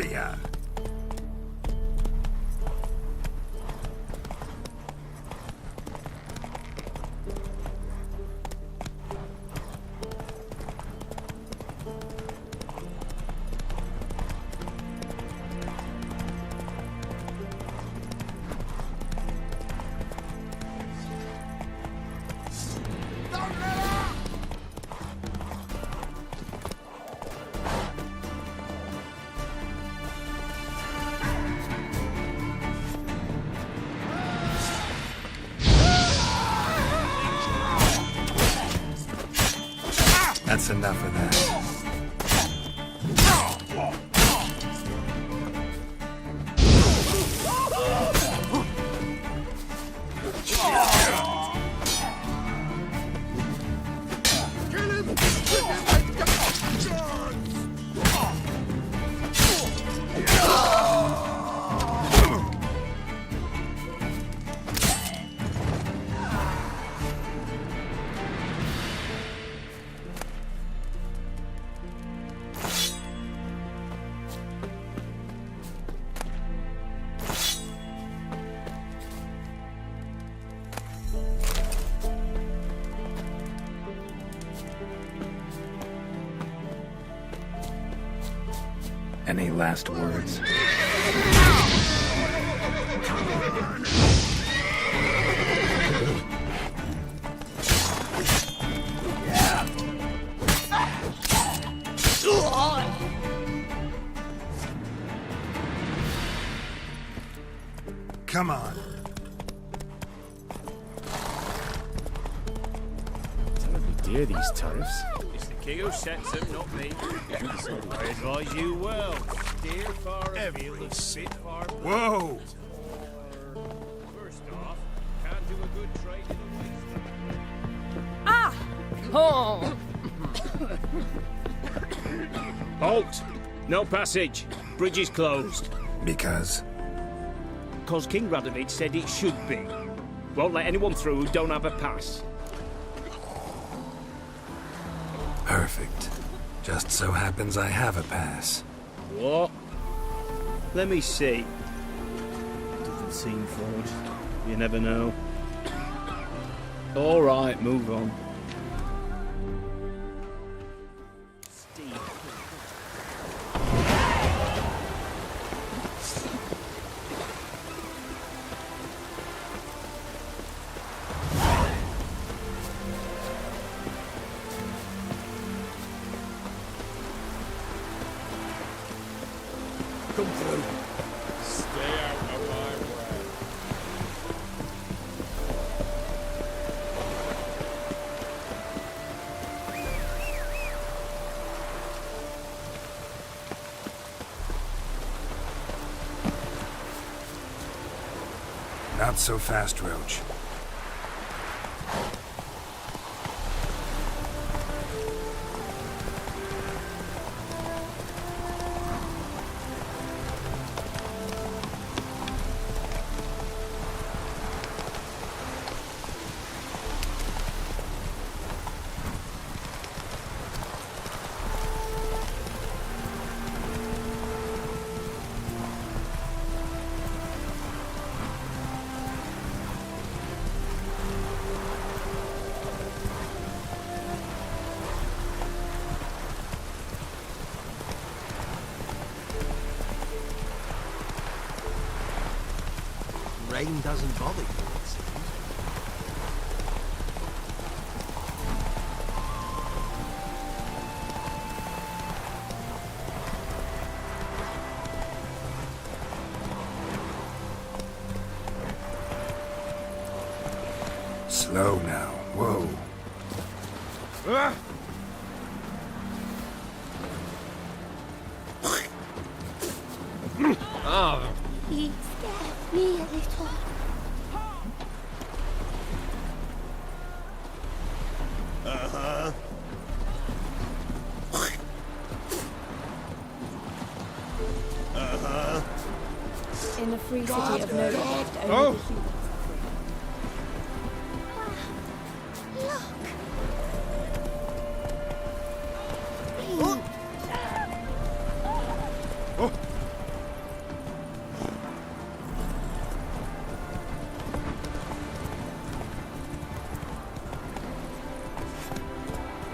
Yeah. That's enough of that. Any last words? Come on. Terribly dear, these tariffs. It's the king who sets them, not me. I advise you well. Steer far afield and sit far back. Whoa! First off, can't do a good trade in the wasteland. Ah! Oh! Halt! No passage. Bridge is closed. Because? Because King Radovid said it should be. Won't let anyone through who don't have a pass. Perfect. Just so happens I have a pass. What? Let me see. Doesn't seem forged. You never know. All right, move on. Come through. Stay out of my way. Not so fast, Roach. Rain doesn't bother you, it seems. Slow now. Whoa. He scared me a little. In the free city of Novigrad, only the humans.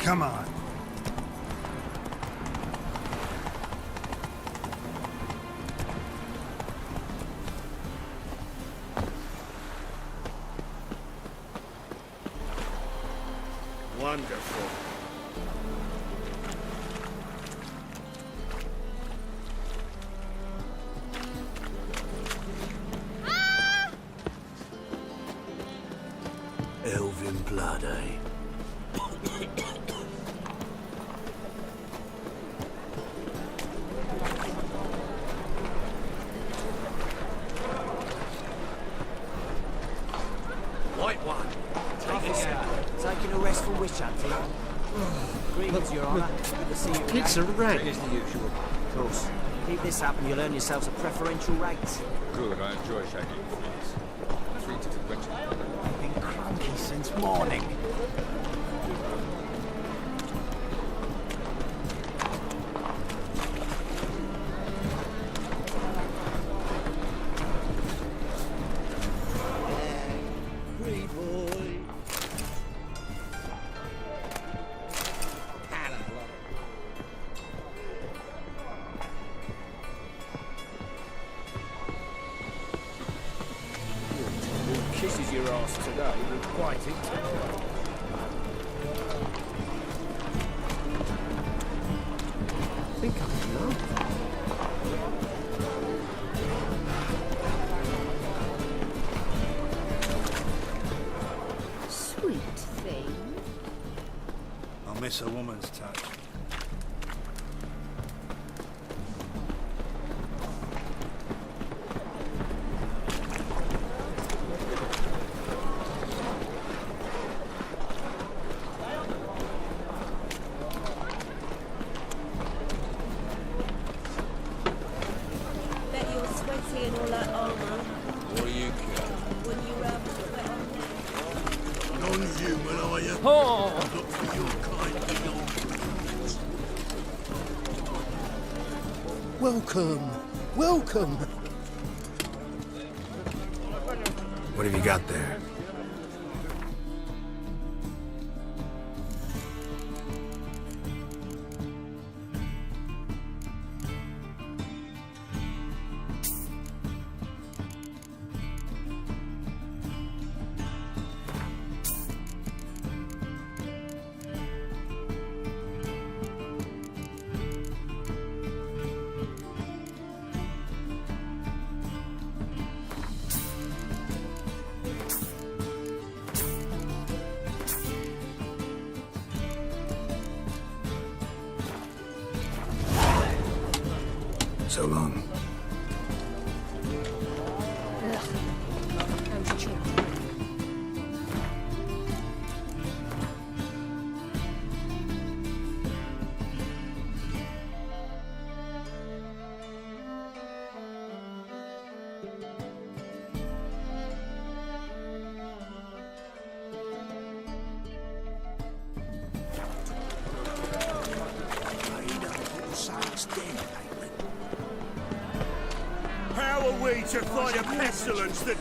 Come on. Wonderful. Elven blood, eh? White one. Taking a rest from witch hunting. Greetings, Your Honour. Good to see you again. It's a rat. As the usual. Of course. Keep this up and you'll earn yourselves a preferential rate. Good, I enjoy shagging fleas. Treated to witch. Been cranky since morning. Kisses your ass today with quite intense. I think I know. Sweet thing. I'll miss a woman's touch. Bet you're sweaty and all that armour What do you care? when you sweat on Non-human, are you? Oh! Look for your kind belong. Welcome, welcome. What have you got there? So long. And children. How are we to fight a pestilence that...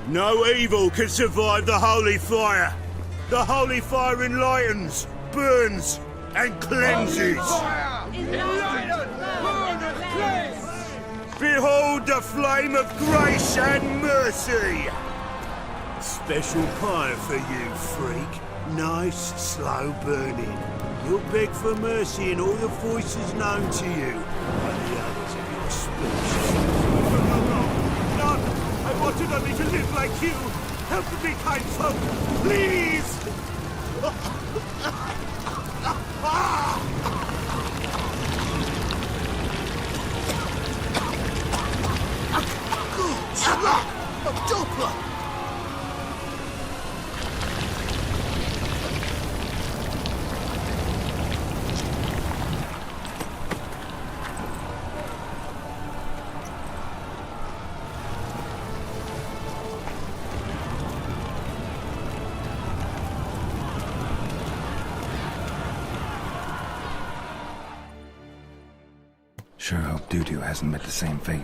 No evil can survive the holy fire. The holy fire enlightens, burns, and cleanses. Behold the flame of grace and mercy. Special fire for you, freak. Nice, slow burning. You'll beg for mercy in all the voices known to you, and the others of your species. None! I wanted only to live like you! Help me, kind folk! Please! A Doppler! Sure hope Dudu hasn't met the same fate.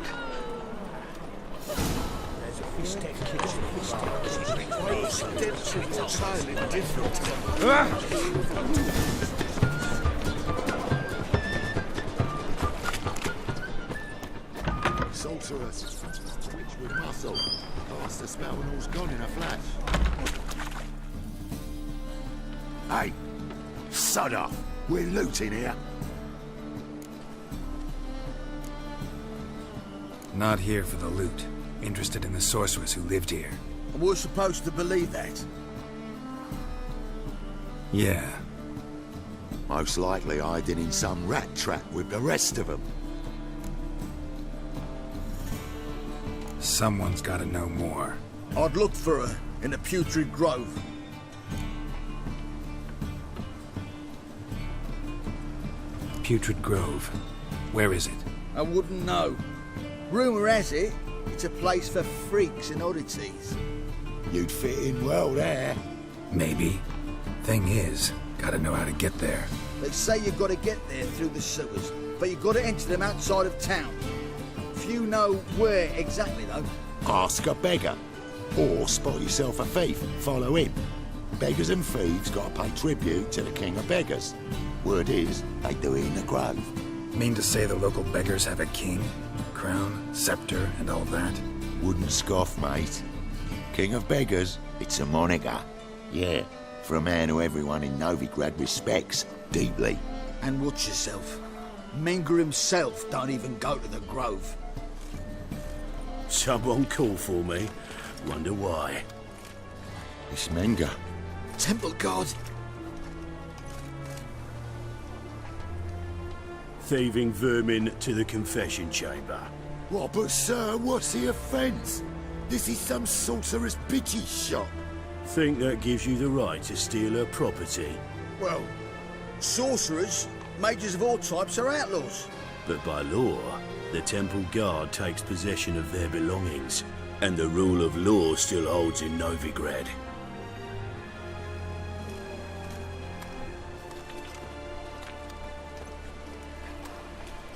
Sorceress. Rich with muscle. Cast the spell and all's gone in a flash. Hey! Sod off! We're looting here. Not here for the loot. Interested in the sorceress who lived here. We're supposed to believe that. Yeah. Most likely hiding in some rat trap with the rest of them. Someone's gotta know more. I'd look for her in the Putrid Grove. Putrid Grove. Where is it? I wouldn't know. Rumour has it, it's a place for freaks and oddities. You'd fit in well there. Maybe. Thing is, gotta know how to get there. They say you've got to get there through the sewers, but you've got to enter them outside of town. Few know where exactly, though. Ask a beggar. Or spot yourself a thief and follow him. Beggars and thieves got to pay tribute to the King of Beggars. Word is, they do it in the Grove. Mean to say the local beggars have a king? Crown, scepter, and all that? Wouldn't scoff, mate. King of Beggars, it's a moniker. Yeah, for a man who everyone in Novigrad respects deeply. And watch yourself. Menga himself don't even go to the Grove. Someone call for me. Wonder why. It's Menga. Temple God. Thieving vermin to the confession chamber. What, but sir, what's the offence? This is some sorcerer's bitchy shop. Think that gives you the right to steal her property. Well, sorcerers, mages of all types are outlaws. But by law, the temple guard takes possession of their belongings, and the rule of law still holds in Novigrad.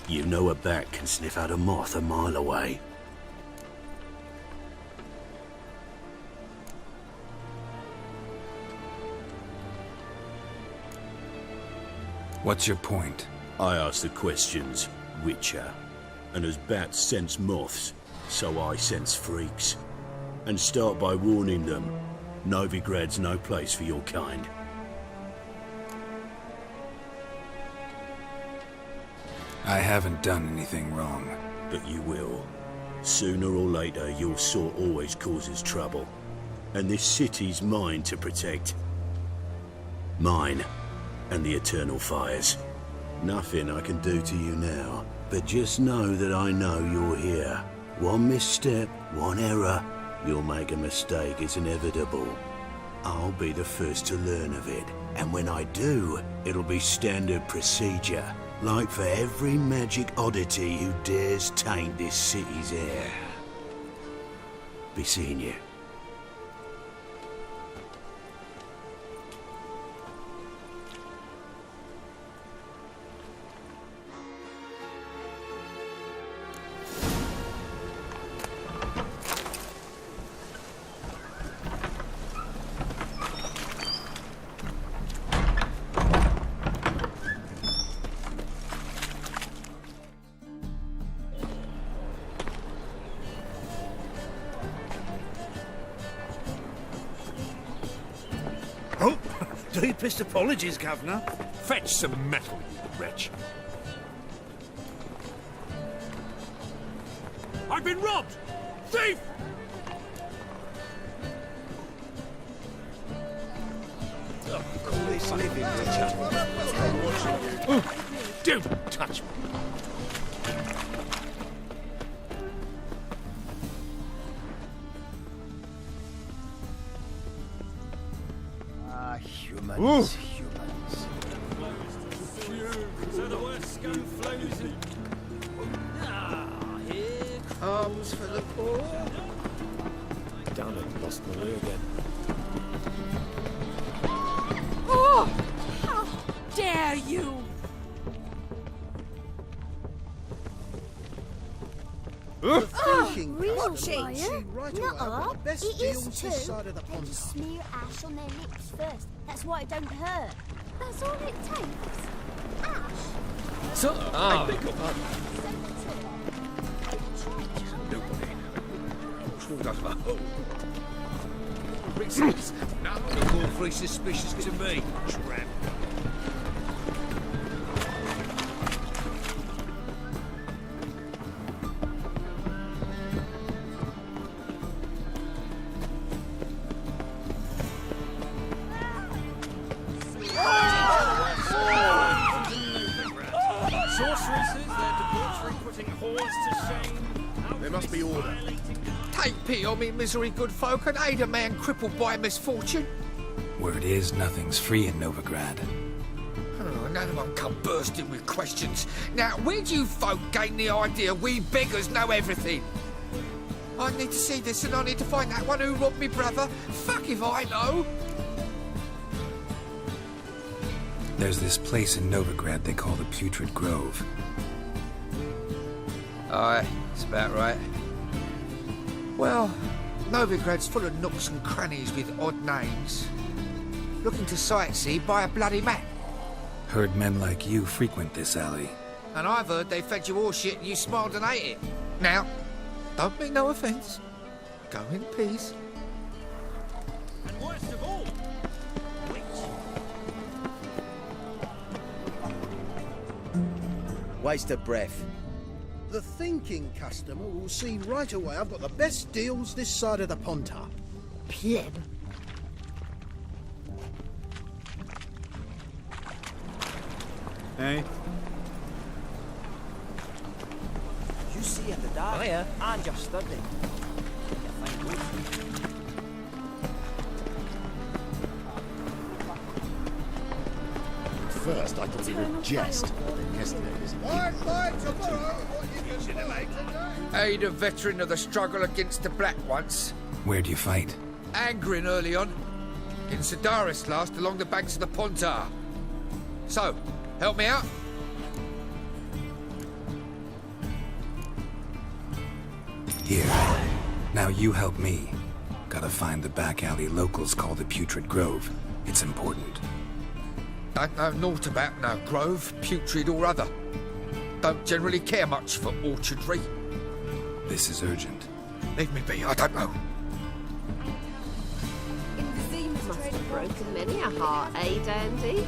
You know a bat can sniff out a moth a mile away. What's your point? I ask the questions, Witcher. And as bats sense moths, so I sense freaks. And start by warning them, Novigrad's no place for your kind. I haven't done anything wrong. But you will. Sooner or later, your sort always causes trouble. And this city's mine to protect. Mine and the Eternal Fires. Nothing I can do to you now, but just know that I know you're here. One misstep, one error, you'll make a mistake, it's inevitable. I'll be the first to learn of it, and when I do, it'll be standard procedure. Like for every magic oddity who dares taint this city's air. Be seeing you. Oh, deepest apologies, Governor. Fetch some metal, you wretch. I've been robbed! Thief! This living, Richard. Don't touch me. Humans. So the worst scum flows in. Arms for the poor. Damn it, lost Marie again. Oh! How dare you! The thinking real customer will see Brian. right away I've got the best It deals is this too. side of the They pond. just smear ash on their lips first. That's why it don't hurt. That's all it takes. Ash. So, I beg your pardon. Crawled out of a hole. Reasons. Now look awfully suspicious to me, tramp. Sorceresses, their debauchery putting whores to shame. There must be order. Take pity on me, misery good folk, and aid a man crippled by misfortune. Word is nothing's free in Novigrad. Oh, none one come bursting with questions. Now, where do you folk gain the idea we beggars know everything? I need to see this and I need to find that one who robbed me brother. Fuck if I know. There's this place in Novigrad they call the Putrid Grove. Aye, it's about right. Well, Novigrad's full of nooks and crannies with odd names. Looking to sightsee, buy a bloody map. Heard men like you frequent this alley. And I've heard they fed you horse shit and you smiled and ate it. Now, don't mean no offence. Go in peace. And worst of all, Waste of breath. The thinking customer will see right away I've got the best deals this side of the Pontar. Pleb. Hey? you see at the dark. Hiya. I'm just studying. Thank you. First, I thought he would jest. Yesterday was Aid a veteran of the struggle against the Black once. Where'd you fight? Angrin early on. In Sedaris last, along the banks of the Pontar. So, help me out. Here. Now you help me. Gotta find the back alley locals call the Putrid Grove. It's important. Don't know naught about no grove, putrid or other. Don't generally care much for orchardry. This is urgent. Leave me be, I don't know. Must have broken many a heart, eh, Dandy?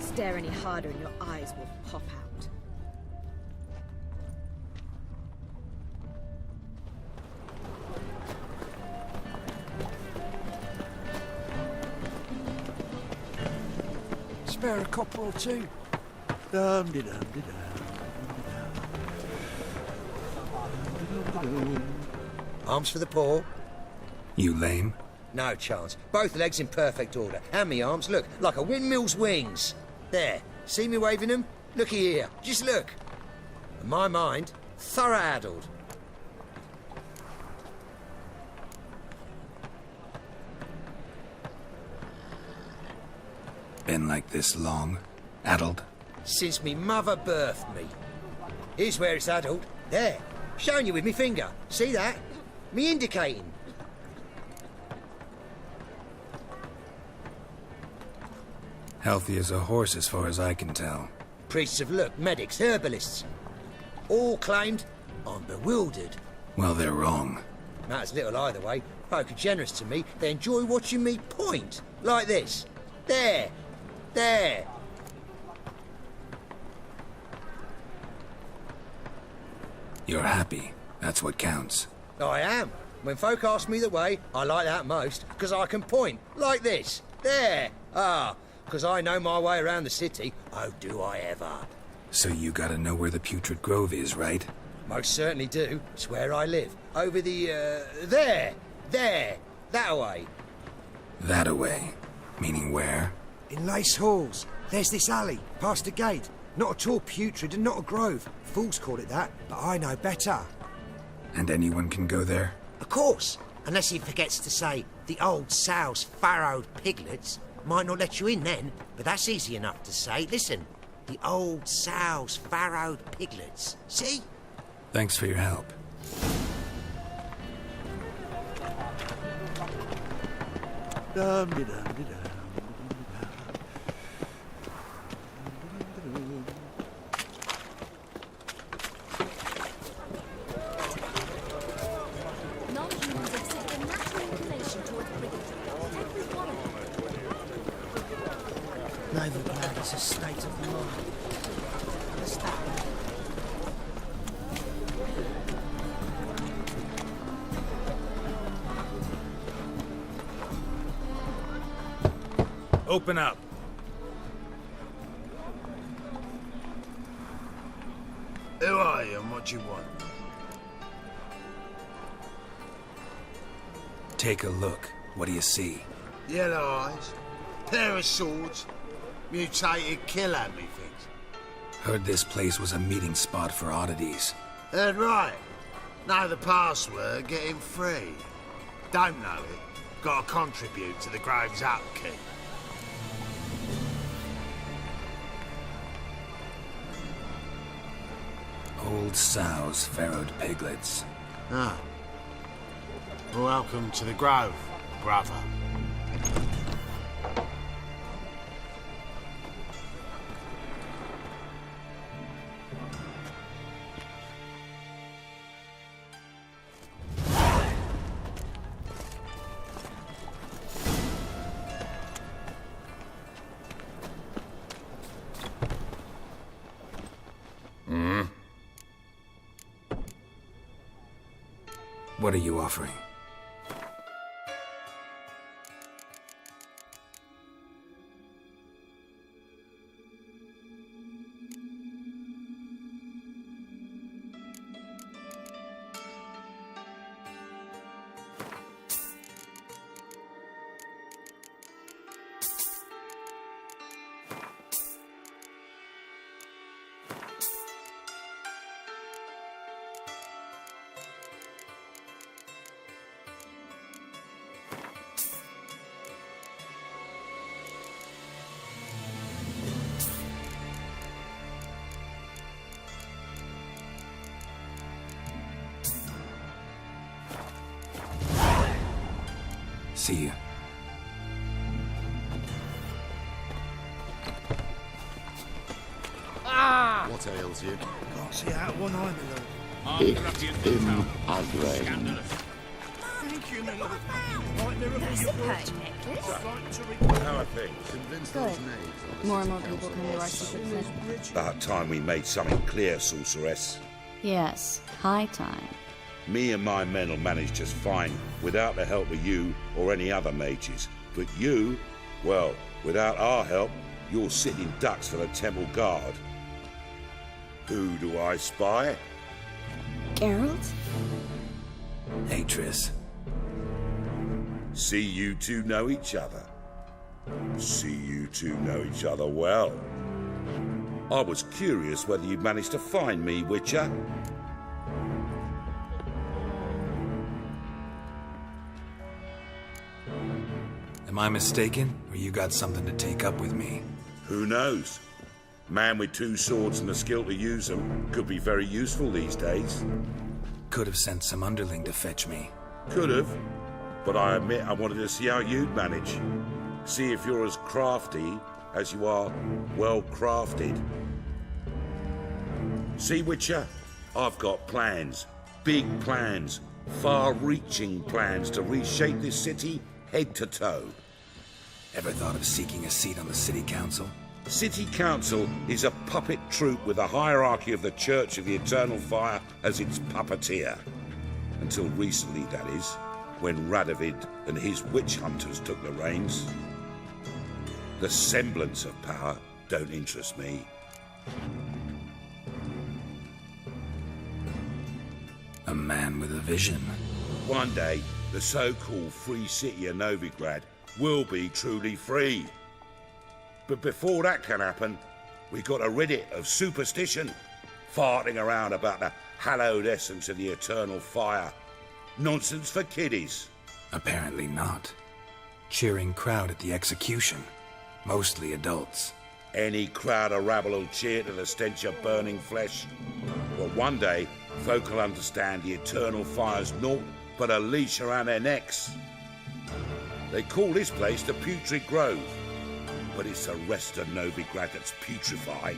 Stare any harder and your eyes will pop out. Spare a copper or two. Arms for the poor? You lame? No chance. Both legs in perfect order. And me arms, look, like a windmill's wings. There. See me waving them? Looky here. Just look. And my mind, thorough addled. Been like this long? Addled? Since me mother birthed me. Here's where it's addled. There. Showing you with me finger. See that? Me indicating. Healthy as a horse as far as I can tell. Priests of look, medics, herbalists. All claimed I'm bewildered. Well, they're wrong. Matters little either way. Folk are generous to me. They enjoy watching me point. Like this. There. There. You're happy. That's what counts. I am. When folk ask me the way, I like that most, because I can point. Like this. There. Ah. Because I know my way around the city. Oh, do I ever. So you gotta know where the Putrid Grove is, right? Most certainly do. It's where I live. Over the, there. There. That way. That-a-way. Meaning where? In Lace Halls. There's this alley, past the gate. Not at all putrid and not a grove. Fools call it that, but I know better. And anyone can go there? Of course, unless he forgets to say the old sow's farrowed piglets. Might not let you in then, but that's easy enough to say. Listen, the old sow's farrowed piglets. See? Thanks for your help. Non-humans exhibit a natural inclination towards bigotry. Every one of them. Novigrad is a state of mind. Understand? Open up. Who are you and what do you want? Take a look. What do you see? Yellow eyes, pair of swords, mutated killer, methinks. Heard this place was a meeting spot for oddities. Heard right. Know the password, get him free. Don't know it, gotta contribute to the Grove's upkeep. Old sows, farrowed piglets. Ah. Welcome to the Grove, brother. What are you offering? See you. What ails you? Can't see out one eye, my lord. It's in Agrain. Thank you, my lord. Right there That's your a word. pearl necklace. Right to report. How are things? Convince Good. those knaves. More and more people come to our secret session. About time we made something clear, sorceress. Yes, high time. Me and my men will manage just fine, without the help of you or any other mages. But you, well, without our help, you're sitting ducks for the Temple Guard. Who do I spy? Geralt? Hey, Triss. See you two know each other. See you two know each other well. I was curious whether you'd managed to find me, Witcher. Am I mistaken, or you got something to take up with me? Who knows? Man with two swords and the skill to use them could be very useful these days. Could have sent some underling to fetch me. Could have, but I admit I wanted to see how you'd manage. See if you're as crafty as you are well crafted. See, Witcher, I've got plans. Big plans. Far-reaching plans to reshape this city head to toe. Ever thought of seeking a seat on the city council? City Council is a puppet troupe with a hierarchy of the Church of the Eternal Fire as its puppeteer. Until recently, that is, when Radovid and his witch hunters took the reins. The semblance of power don't interest me. A man with a vision. One day, the so-called free city of Novigrad will be truly free. But before that can happen, we got to rid it of superstition, farting around about the hallowed essence of the eternal fire. Nonsense for kiddies. Apparently not. Cheering crowd at the execution. Mostly adults. Any crowd or rabble will cheer to the stench of burning flesh. But one day, folk will understand the eternal fire's naught but a leash around their necks. They call this place the Putrid Grove, but it's the rest of Novigrad that's putrefied.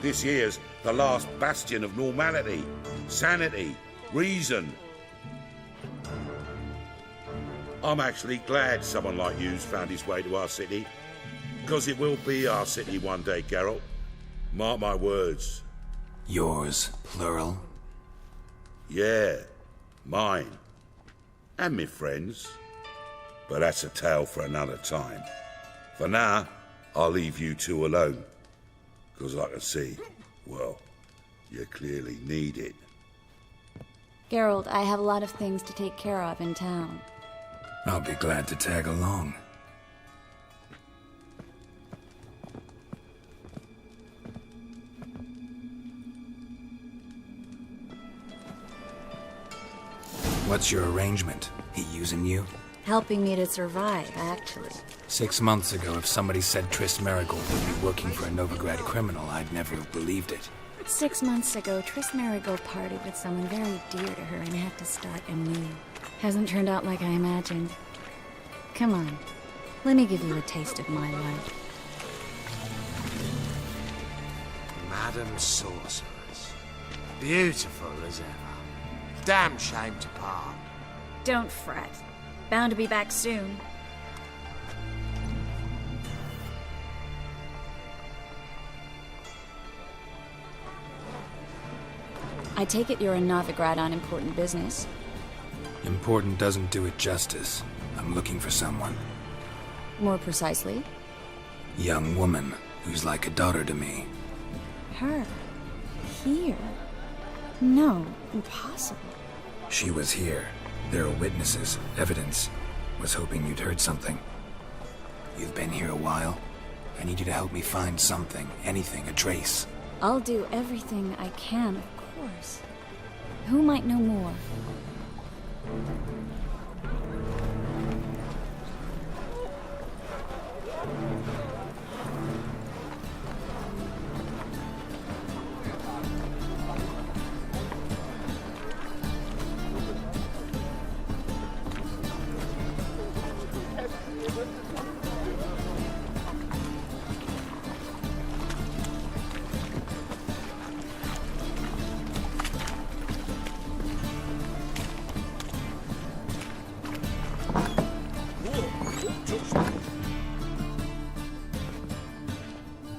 This here's the last bastion of normality, sanity, reason. I'm actually glad someone like you's found his way to our city, because it will be our city one day, Geralt. Mark my words. Yours, plural? Yeah, mine. And me friends. But that's a tale for another time. For now, I'll leave you two alone. Because I can see, well, you clearly need it. Geralt, I have a lot of things to take care of in town. I'll be glad to tag along. What's your arrangement? He using you? Helping me to survive, actually. 6 months ago, if somebody said Triss Merigold would be working for a Novigrad criminal, I'd never have believed it. 6 months ago, Triss Merigold partied with someone very dear to her and had to start anew. Hasn't turned out like I imagined. Come on, let me give you a taste of my life. Madam Sorceress. Beautiful as ever. Damn shame to part. Don't fret. Bound to be back soon. I take it you're in Novigrad on important business. Important doesn't do it justice. I'm looking for someone. More precisely? Young woman who's like a daughter to me. Her? Here? No, impossible. She was here. There are witnesses, evidence. Was hoping you'd heard something. You've been here a while. I need you to help me find something, anything, a trace. I'll do everything I can, of course. Who might know more?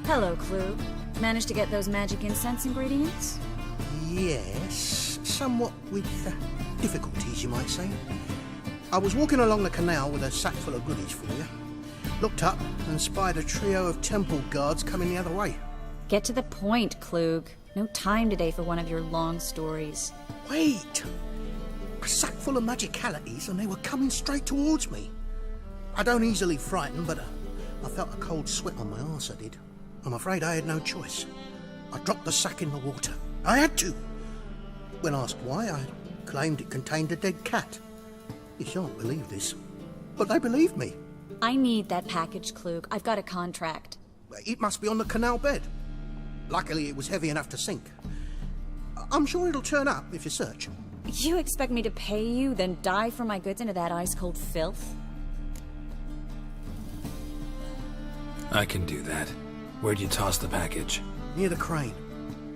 Hello, Klug. Managed to get those magic incense ingredients? Yes, somewhat with difficulties, you might say. I was walking along the canal with a sack full of goodies for you. Looked up and spied a trio of temple guards coming the other way. Get to the point, Klug. No time today for one of your long stories. Wait! A sack full of magicalities and they were coming straight towards me. I don't easily frighten, but I felt a cold sweat on my arse, I did. I'm afraid I had no choice. I dropped the sack in the water. I had to. When asked why, I claimed it contained a dead cat. You shan't believe this, but they believed me. I need that package, Klug. I've got a contract. It must be on the canal bed. Luckily, it was heavy enough to sink. I'm sure it'll turn up if you search. You expect me to pay you, then dive for my goods into that ice-cold filth? I can do that. Where'd you toss the package? Near the crane.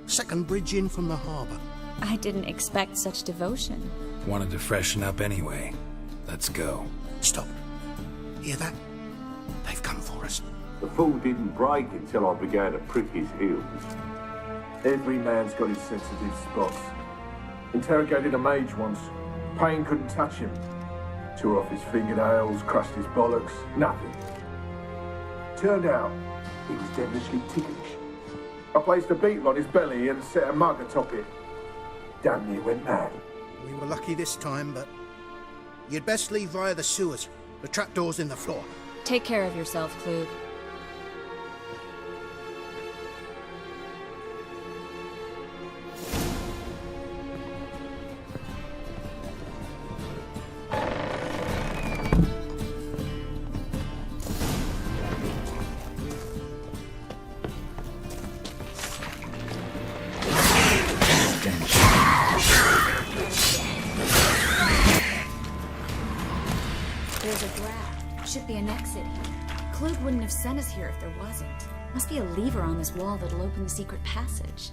Second bridge in from the harbour. I didn't expect such devotion. Wanted to freshen up anyway. Let's go. Stop. Hear that? They've come for us. The fall didn't break until I began to prick his heels. Every man's got his sensitive spots. Interrogated a mage once. Pain couldn't touch him. Tore off his fingernails, crushed his bollocks, nothing. Turned out, he was devilishly ticklish. I placed a beetle on his belly and set a mug atop it. Damn near went mad. We were lucky this time, but you'd best leave via the sewers. The trapdoor's in the floor. Take care of yourself, Klug. There's a draft. Should be an exit here. Klug wouldn't have sent us here if there wasn't. Must be a lever on this wall that'll open the secret passage.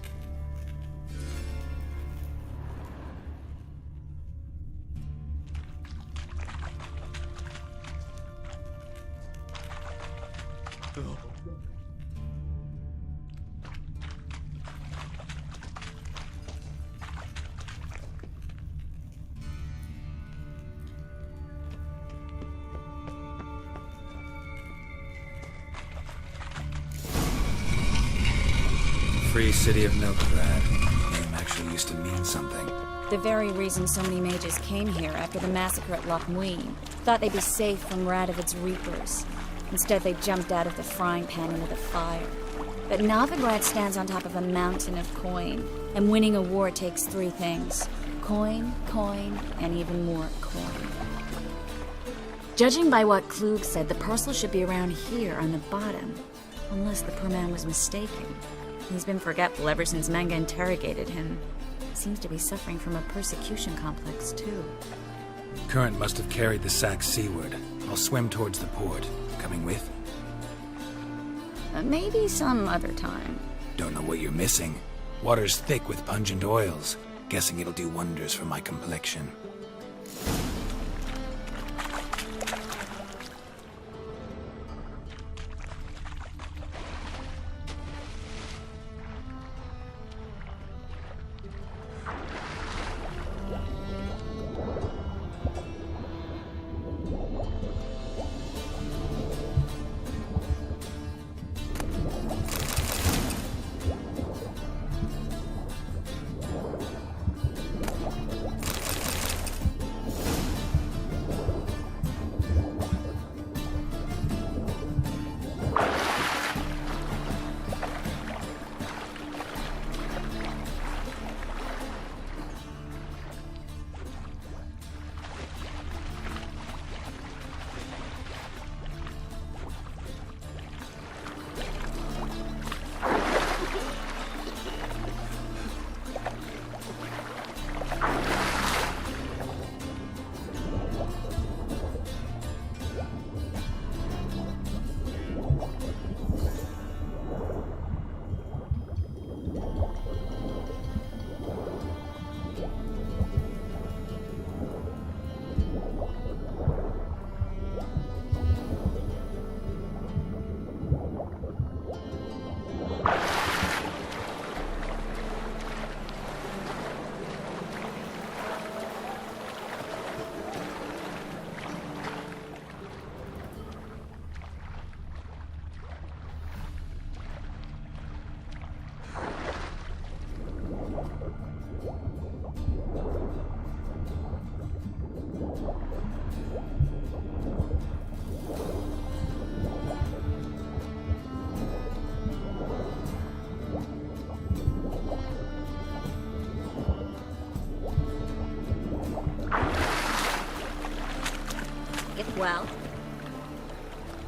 Free City of Novigrad. The name actually used to mean something. The very reason so many mages came here after the massacre at Loch Muin. Thought they'd be safe from Radovid's reapers. Instead, they jumped out of the frying pan into the fire. But Novigrad stands on top of a mountain of coin, and winning a war takes three things. Coin, coin, and even more coin. Judging by what Klug said, the parcel should be around here on the bottom. Unless the poor man was mistaken. He's been forgetful ever since Manga interrogated him. Seems to be suffering from a persecution complex, too. Current must have carried the sack seaward. I'll swim towards the port. Coming with? Maybe some other time. Don't know what you're missing. Water's thick with pungent oils. Guessing it'll do wonders for my complexion.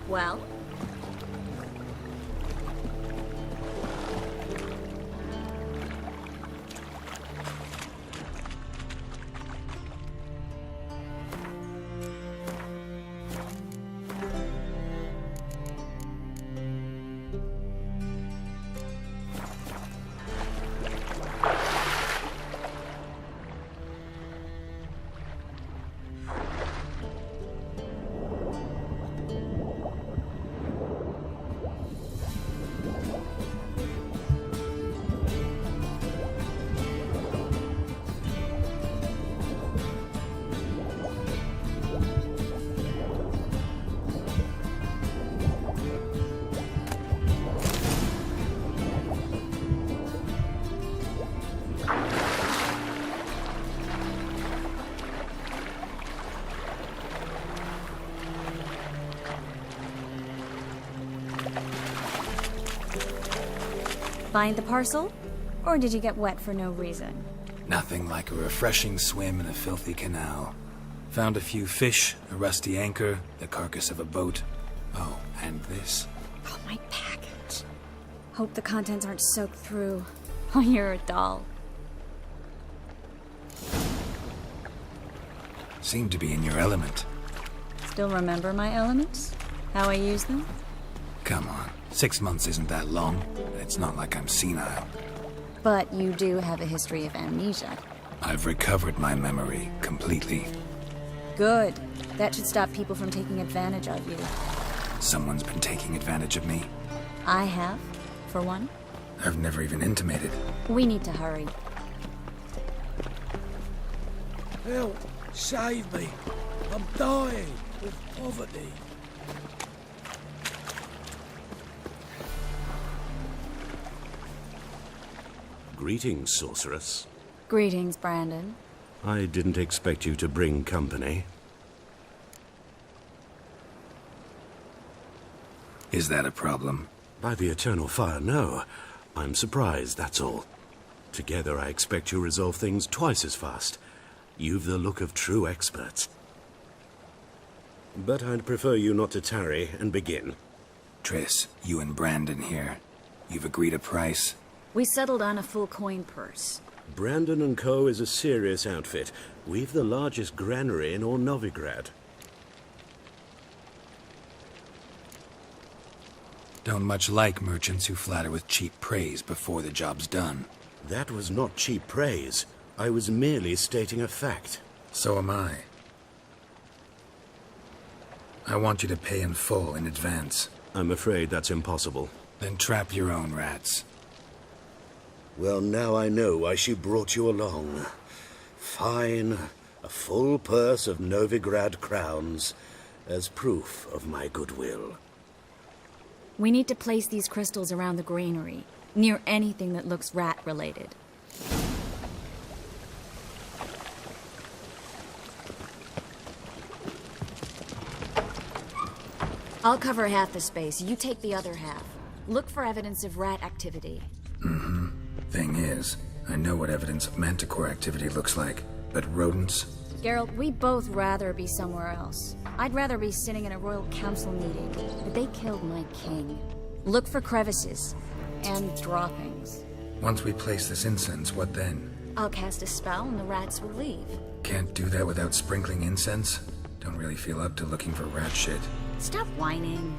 Well? Find the parcel? Or did you get wet for no reason? Nothing like a refreshing swim in a filthy canal. Found a few fish, a rusty anchor, the carcass of a boat. Oh, and this. Oh, my package. Hope the contents aren't soaked through. Oh, you're a doll. Seemed to be in your element. Still remember my elements? How I use them? Come on. 6 months isn't that long. It's not like I'm senile. But you do have a history of amnesia. I've recovered my memory completely. Good. That should stop people from taking advantage of you. Someone's been taking advantage of me. I have, for one. I've never even intimated. We need to hurry. Help! Save me! I'm dying of poverty. Greetings, sorceress. Greetings, Brandon. I didn't expect you to bring company. Is that a problem? By the Eternal Fire, no. I'm surprised, that's all. Together, I expect you resolve things twice as fast. You've the look of true experts. But I'd prefer you not to tarry and begin. Triss, you and Brandon here. You've agreed a price? We settled on a full coin purse. Brandon & Co. is a serious outfit. We've the largest granary in all Novigrad. Don't much like merchants who flatter with cheap praise before the job's done. That was not cheap praise. I was merely stating a fact. So am I. I want you to pay in full in advance. I'm afraid that's impossible. Then trap your own rats. Well, now I know why she brought you along. Fine. A full purse of Novigrad crowns as proof of my goodwill. We need to place these crystals around the granary, near anything that looks rat-related. I'll cover half the space, you take the other half. Look for evidence of rat activity. Mm-hmm. Thing is, I know what evidence of manticore activity looks like, but rodents? Geralt, we'd both rather be somewhere else. I'd rather be sitting in a royal council meeting, but they killed my king. Look for crevices, and droppings. Once we place this incense, what then? I'll cast a spell and the rats will leave. Can't do that without sprinkling incense? Don't really feel up to looking for rat shit. Stop whining.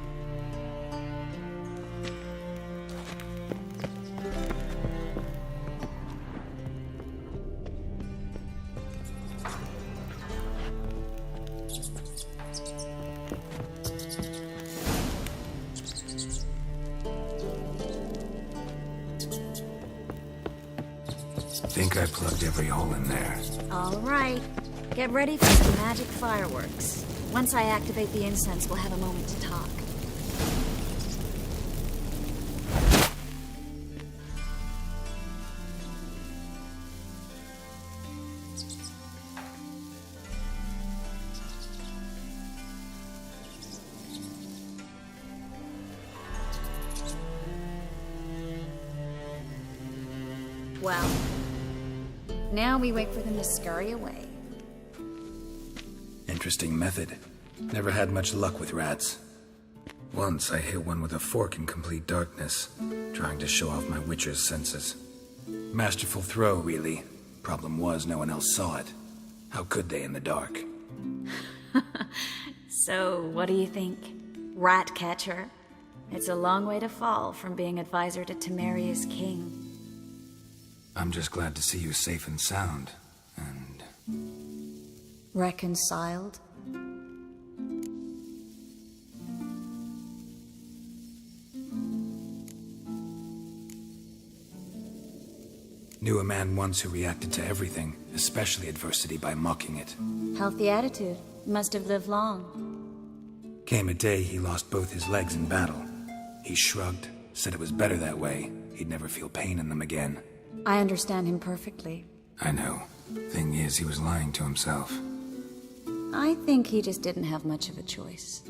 Think I plugged every hole in there. All right. Get ready for some magic fireworks. Once I activate the incense, we'll have a moment to talk. Well, now we wait for them to scurry away. Interesting method. Never had much luck with rats. Once I hit one with a fork in complete darkness, trying to show off my witcher's senses. Masterful throw, really. Problem was, no one else saw it. How could they in the dark? So, what do you think? Rat catcher? It's a long way to fall from being advisor to Temeria's king. I'm just glad to see you safe and sound, and... Reconciled? Knew a man once who reacted to everything, especially adversity, by mocking it. Healthy attitude. Must have lived long. Came a day he lost both his legs in battle. He shrugged, said it was better that way. He'd never feel pain in them again. I understand him perfectly. I know. Thing is, he was lying to himself. I think he just didn't have much of a choice.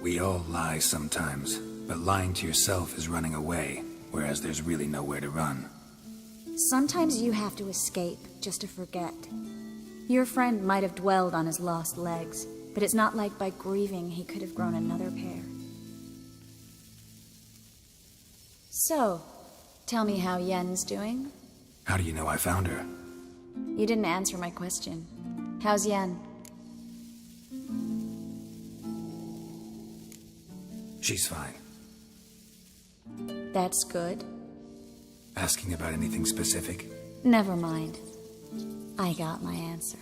We all lie sometimes, but lying to yourself is running away, whereas there's really nowhere to run. Sometimes you have to escape, just to forget. Your friend might have dwelled on his lost legs, but it's not like by grieving he could have grown another pair. So, tell me how Yen's doing? How do you know I found her? You didn't answer my question. How's Yen? She's fine. That's good. Asking about anything specific? Never mind. I got my answer.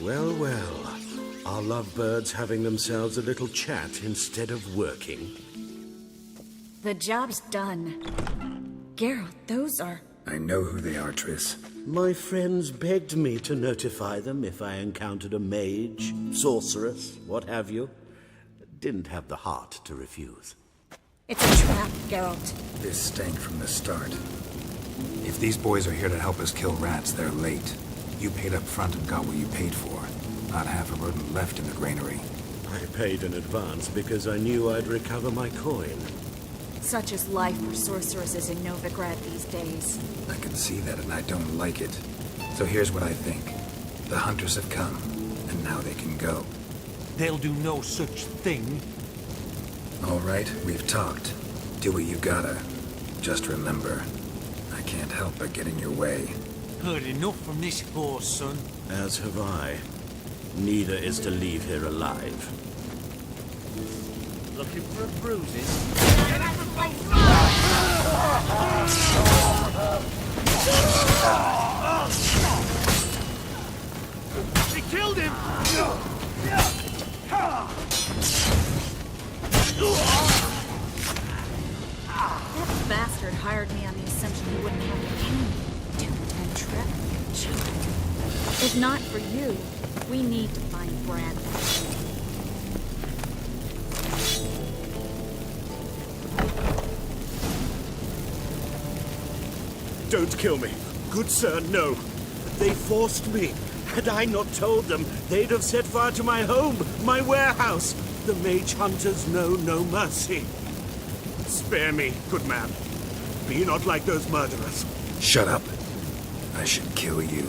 Well, well. Are lovebirds having themselves a little chat instead of working? The job's done. Geralt, those are... I know who they are, Triss. My friends begged me to notify them if I encountered a mage, sorceress, what have you. Didn't have the heart to refuse. It's a trap, Geralt. This stank from the start. If these boys are here to help us kill rats, they're late. You paid up front and got what you paid for. Not half a rodent left in the granary. I paid in advance because I knew I'd recover my coin. Such is life for sorceresses in Novigrad these days. I can see that and I don't like it. So here's what I think. The hunters have come, and now they can go. They'll do no such thing. All right, we've talked. Do what you gotta. Just remember, I can't help but get in your way. Heard enough from this horse, son. As have I. Neither is to leave here alive. Looking for bruises? She killed him! That bastard hired me on the assumption he wouldn't have to kill me. 210 traffic. If not for you, we need to find Brad. Don't kill me. Good sir, no. They forced me. Had I not told them, they'd have set fire to my home, my warehouse. The mage hunters know no mercy. Spare me, good man. Be not like those murderers. Shut up. I should kill you.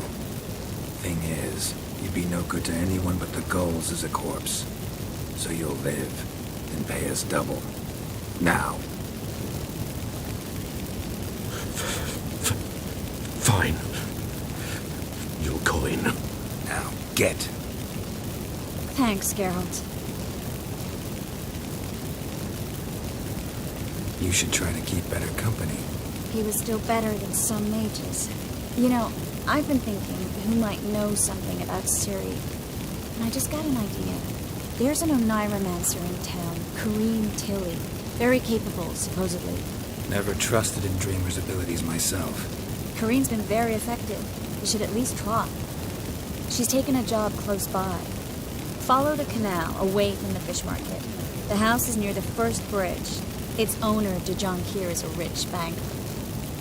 Thing is, you'd be no good to anyone but the gulls as a corpse. So you'll live, and pay us double. Now. Fine. Your coin. Now, get. Thanks, Geralt. You should try to keep better company. He was still better than some mages. You know, I've been thinking who might know something about Ciri. And I just got an idea. There's an Oneiromancer in town, Kareem Tilly. Very capable, supposedly. Never trusted in Dreamer's abilities myself. Kareem's been very effective. You should at least try. She's taken a job close by. Follow the canal, away from the fish market. The house is near the first bridge. Its owner, Dejonkir, is a rich banker.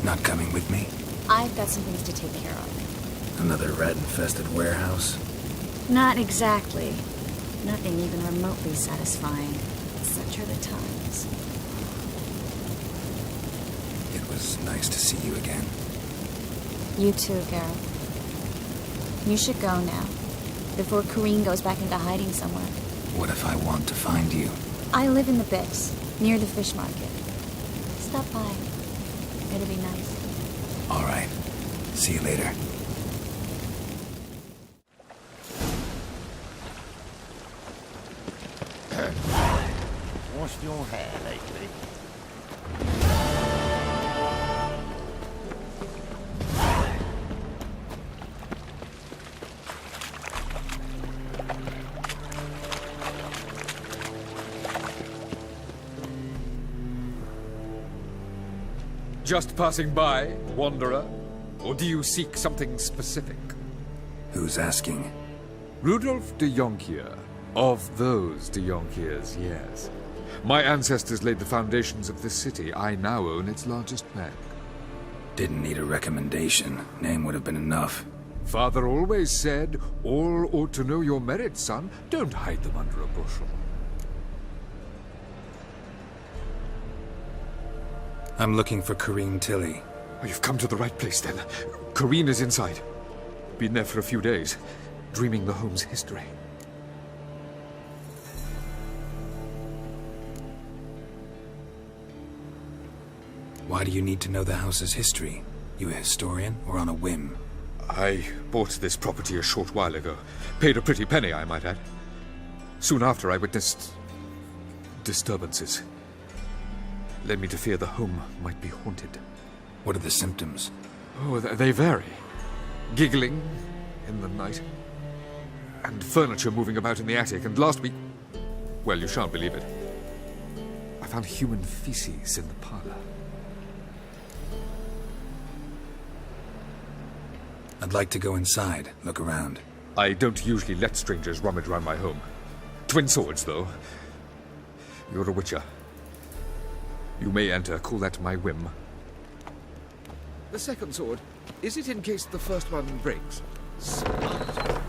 Not coming with me? I've got some things to take care of. Another rat-infested warehouse? Not exactly. Nothing even remotely satisfying. Such are the times. It was nice to see you again. You too, Geralt. You should go now, before Kareem goes back into hiding somewhere. What if I want to find you? I live in the Bix, near the fish market. Stop by. It'll be nice. All right. See you later. Washed your hair lately? Just passing by, wanderer? Or do you seek something specific? Who's asking? Rudolf de Jonkir. Of those de Jonkirs, yes. My ancestors laid the foundations of this city. I now own its largest bank. Didn't need a recommendation. Name would have been enough. Father always said, all ought to know your merits, son. Don't hide them under a bushel. I'm looking for Corrine Tilly. Oh, you've come to the right place, then. Corrine is inside. Been there for a few days, dreaming the home's history. Why do you need to know the house's history? You a historian, or on a whim? I bought this property a short while ago. Paid a pretty penny, I might add. Soon after, I witnessed disturbances. Led me to fear the home might be haunted. What are the symptoms? Oh, they vary. Giggling in the night, and furniture moving about in the attic, and last week... well, you shan't believe it. I found human feces in the parlor. I'd like to go inside, look around. I don't usually let strangers rummage around my home. Twin swords, though. You're a witcher. You may enter, call that my whim. The second sword, is it in case the first one breaks? Smart.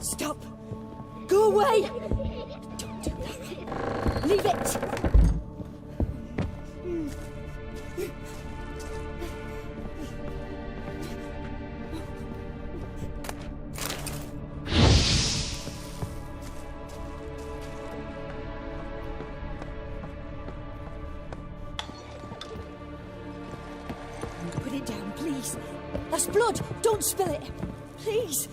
Stop! Go away! Don't do that. Leave it! Put it down, please. That's blood! Don't spill it! Please!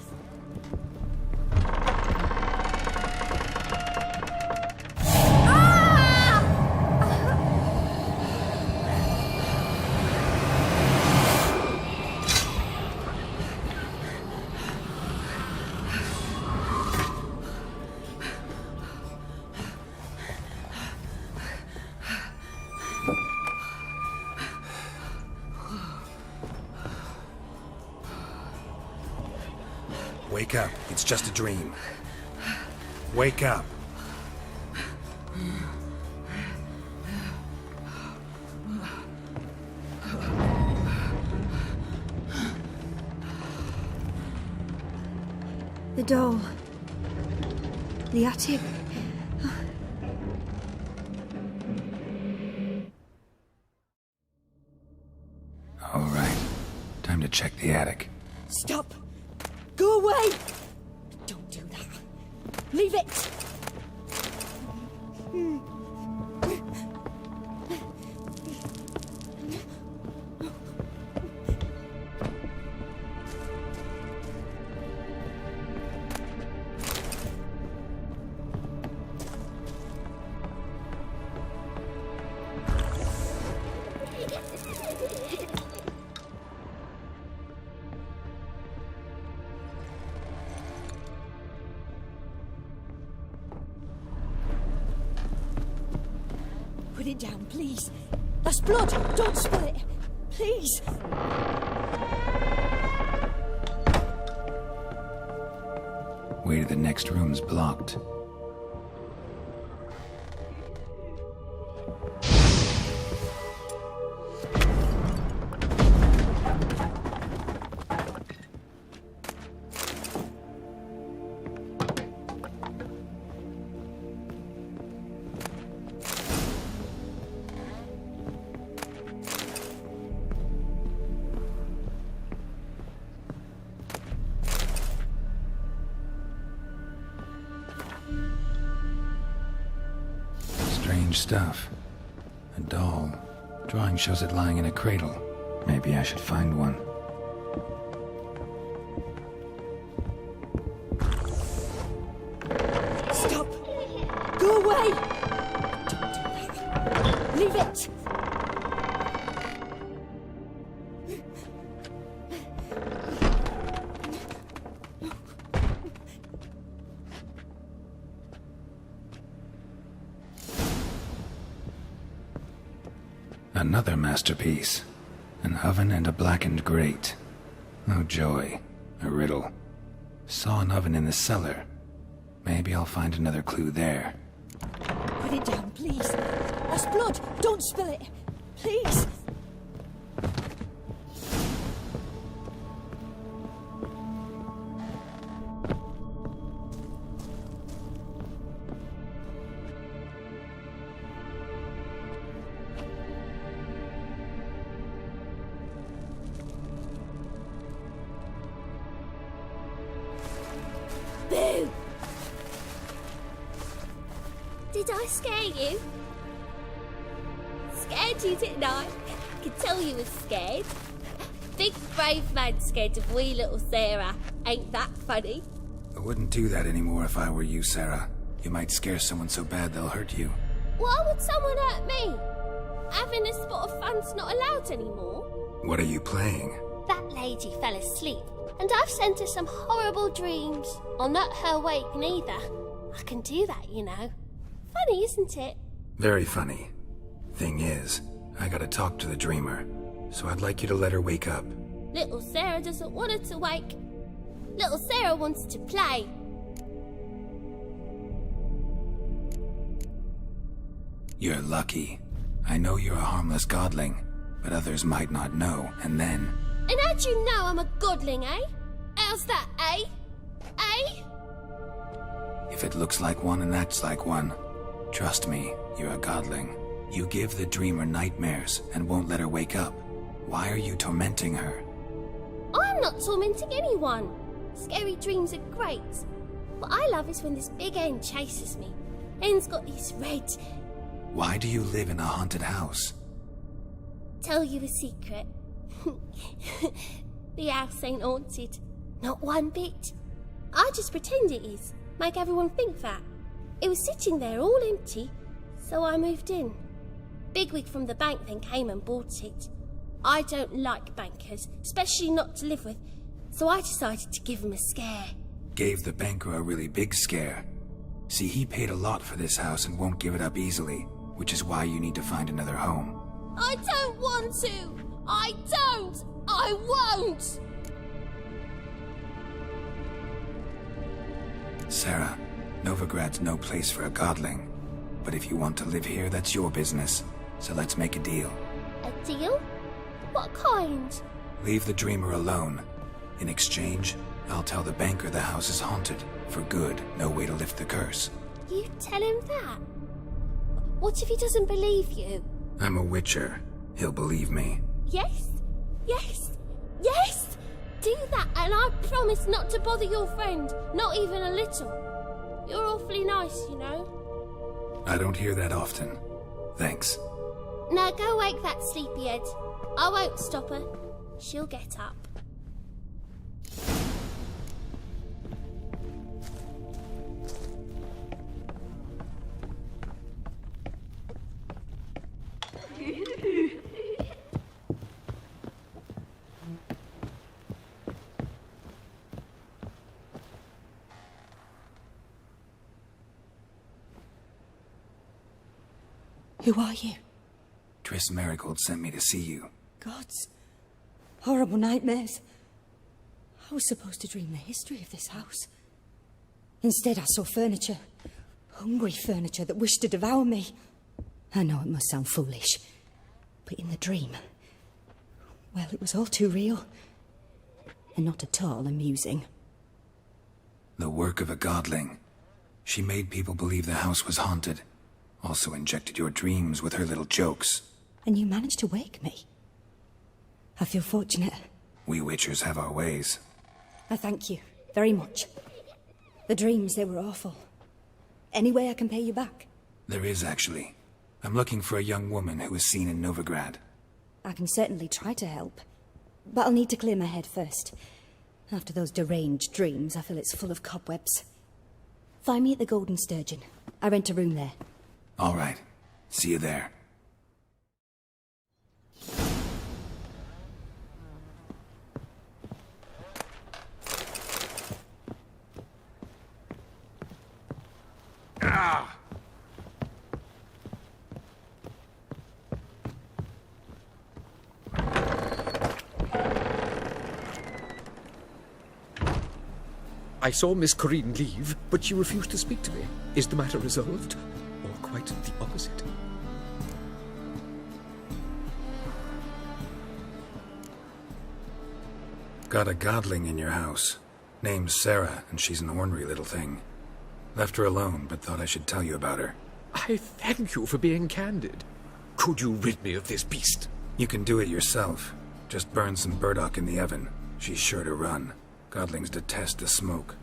Wake up. It's just a dream. Wake up. The doll. The attic. All right. Time to check the attic. Stop! Go away! Don't do that. Leave it! Put it down, please. That's blood! Don't spill it! Please! Way to the next room's blocked. Strange stuff. A doll. Drawing shows it lying in a cradle. Maybe I should find one. Stop! Go away! Don't do that. Leave it! Another masterpiece. An oven and a blackened grate. Oh joy. A riddle. Saw an oven in the cellar. Maybe I'll find another clue there. Put it down, please. That's blood. Don't spill it. Please. Boo! Did I scare you? Scared you, didn't I? Could tell you was scared. Big brave man scared of wee little Sarah. Ain't that funny? I wouldn't do that anymore if I were you, Sarah. You might scare someone so bad they'll hurt you. Why would someone hurt me? Having a spot of fun's not allowed anymore. What are you playing? That lady fell asleep, and I've sent her some horrible dreams. I'll not her wake neither. I can do that, you know. Funny, isn't it? Very funny. Thing is, I gotta talk to the dreamer, so I'd like you to let her wake up. Little Sarah doesn't want her to wake. Little Sarah wants to play. You're lucky. I know you're a harmless godling, but others might not know, and then... And how'd you know I'm a godling, eh? How's that, eh? Eh? If it looks like one and acts like one, trust me, you're a godling. You give the dreamer nightmares and won't let her wake up. Why are you tormenting her? I'm not tormenting anyone. Scary dreams are great. What I love is when this big hen chases me. Hen's got these red... Why do you live in a haunted house? Tell you a secret. The house ain't haunted. Not one bit. I just pretend it is. Make everyone think that. It was sitting there all empty, so I moved in. Bigwig from the bank then came and bought it. I don't like bankers, especially not to live with, so I decided to give him a scare. Gave the banker a really big scare. See, he paid a lot for this house and won't give it up easily, which is why you need to find another home. I don't want to! I don't! I won't! Sarah, Novigrad's no place for a godling. But if you want to live here, that's your business. So let's make a deal. A deal? What kind? Leave the dreamer alone. In exchange, I'll tell the banker the house is haunted. For good, no way to lift the curse. You tell him that? What if he doesn't believe you? I'm a witcher. He'll believe me. Yes? Yes? Yes! Do that, and I promise not to bother your friend. Not even a little. You're awfully nice, you know. I don't hear that often. Thanks. Now go wake that sleepyhead. I won't stop her. She'll get up. Who are you? Triss Merigold sent me to see you. Gods. Horrible nightmares. I was supposed to dream the history of this house. Instead, I saw furniture. Hungry furniture that wished to devour me. I know it must sound foolish, but in the dream, well, it was all too real. And not at all amusing. The work of a godling. She made people believe the house was haunted. Also injected your dreams with her little jokes. And you managed to wake me. I feel fortunate. We witchers have our ways. I thank you very much. The dreams, they were awful. Any way I can pay you back? There is, actually. I'm looking for a young woman who was seen in Novigrad. I can certainly try to help. But I'll need to clear my head first. After those deranged dreams, I feel it's full of cobwebs. Find me at the Golden Sturgeon. I rent a room there. All right. See you there. Ah! I saw Miss Corinne leave, but she refused to speak to me. Is the matter resolved? Or quite the opposite? Got a godling in your house. Name's Sarah, and she's an ornery little thing. Left her alone, but thought I should tell you about her. I thank you for being candid. Could you rid me of this beast? You can do it yourself. Just burn some burdock in the oven. She's sure to run. Godlings detest the smoke.